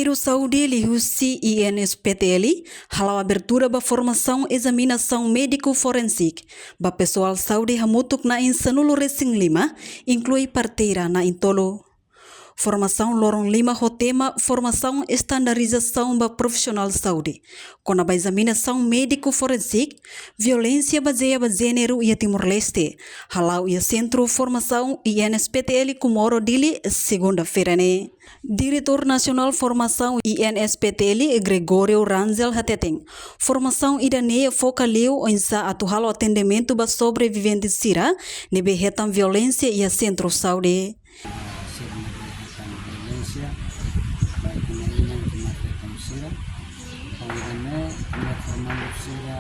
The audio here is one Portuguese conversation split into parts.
Ministério Saúde Lihusi INSPTL halau abertura da formação examinação médico forensic ba pessoal saúde hamutuk na insanulu Racing 5 inclui parteira na intolo. Formação lorong 5 ho tema formação estandarização ba profissional saúde com a examinação médico forensic violência baseada ba gênero e Timor-Leste halau ia centro formação INSPTL Kumoro Dili segunda-feira ne. Diretor Nasional Formação INSPTL Gregorio Ranzel Hateteng. Formação idaneia focaliu em sa atual atendimento ba sobrevivente sira nebe retam violência e a centro saúde. Violência baik kemungkinan kematian sira kemudian kami formasi sira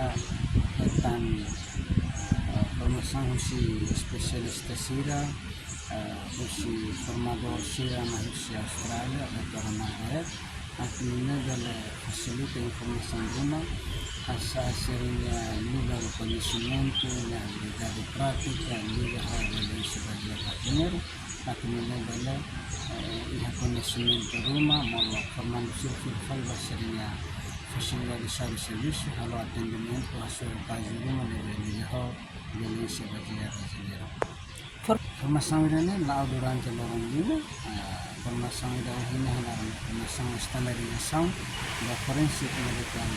tentang formação si spesialista sira si formador sira na Austrália Dr. Margaret akhirnya dalam fasilita informação rumah asa serinya lugar conhecimento na habilidade prática liga a violência baseada gênero akhirnya dalam ia conhecimento rumah mau formasi virtual baserinya fasilidade serviço halo atendimento hasil kaji rumah liga violência baseada gênero. Formação ini lau durante lorong lima formação ini adalah formação standarização da forensik medical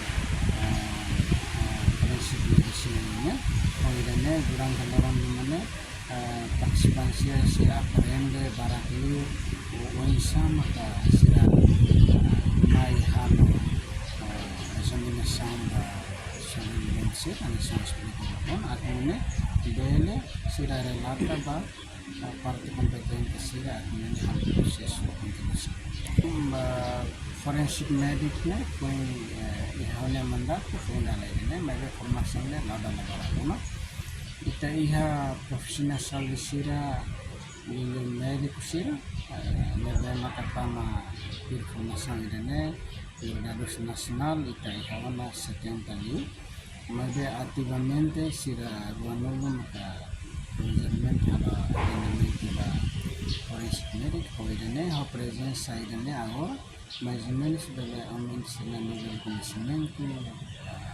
forensik medicina kemudian durante lorong lima partisipasi si aprende barakliu sama ka sila mai halo examinação da saúde analisão espiritual akhirnya dele sila relata ba parte competente sila akhirnya hal proses kontinuasi forensik mediknya pun ihaunya mandat pun lainnya mereka formasinya lada negara kita iha profesional sila ini medik sila mereka makatama informasi ini dados nasional kita ihawana setiap kali mereka aktivamente sila ruanolo maka menjamin hala atendimento da forensik medik kemudian ha presença ini agora mais ou menos deve aumentar o nível de conhecimento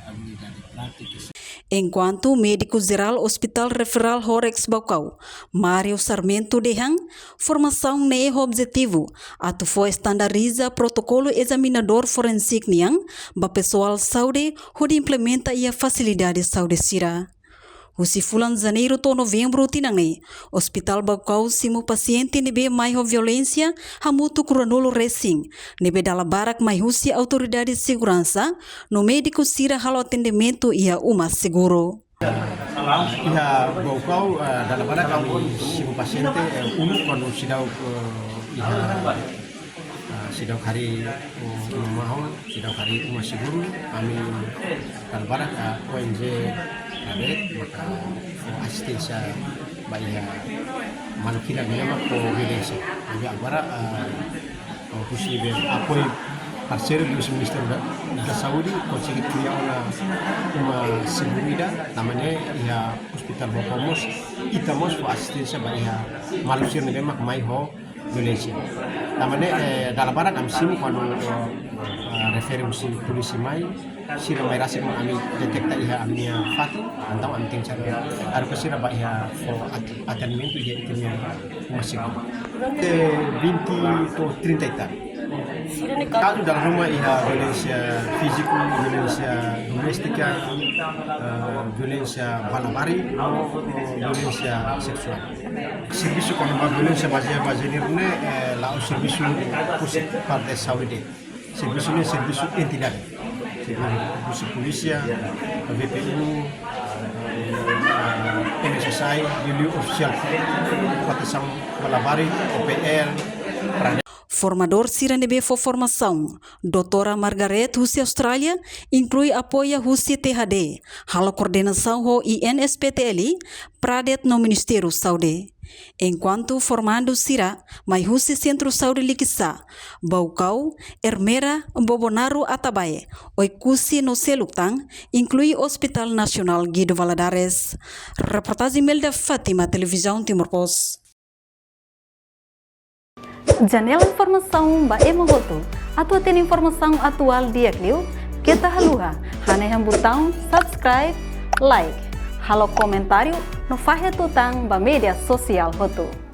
habilidade prática. Enquanto o médico geral Hospital Referral Horex Baucau, Mário Sarmento Dehang, formação nem objetivo, atu foi estandariza protocolo examinador forensic niang, ba pessoal saúde, onde implementa e a facilidade saúde sira. O fulan janeiro to novembro tinangne, Hospital Baucau simo paciente nebe mais violência, hamutu kuranolo racing, nebe dala barak mais husi autoridade de segurança, no médico sira halo atendimento ia uma seguro. Iha Baucau dalam barak kami simo paciente quando sidau hari mahal sidau hari uma seguro kami dalam barak ONG maka asistensia bagi malukira memang violência jadi agora possível apoio parceiro do Ministério da Saúde conseguir criar uma seguridade namanya ya Hospital Baucau e tamos assistência bagi malukira memang mai ho violência namanya dalam barat kami sini quando referensi polisi mai sira mai rasa kami detekta iha amnia fatu antau amting cara ada sira ba iha atendimento iha itemnya masih 20 to 30 hektar kalau dalam rumah iha violência físico violência doméstica violência balabari violência seksual serviço quando uma violência baseada ne lá o serviço parte saúde serviço ini serviço entidade serviço polícia VPU NSSI Unit Oficial Proteção Balabari OPL Formador Siranebe for formação, Doutora Margaret Husi Austrália, inclui apoia Husi THD, halo coordenação ho INSPTL, pradet no Ministério Saúde. Enquanto formando Sira, mai Husi Centro Saúde Likisa, Baucau, Ermera, Bobonaro Atabae, Oikusi no Seluktang, inclui Hospital Nasional Guido Valadares. Reportagem Melda Fátima, Televisão Timor-Post. Janela Informação Bae Mogoto, Atau tem informação atual dia kliu, kita haluha, hane botão subscribe, like, halo comentário no fahe tutang ba media sosial hotu.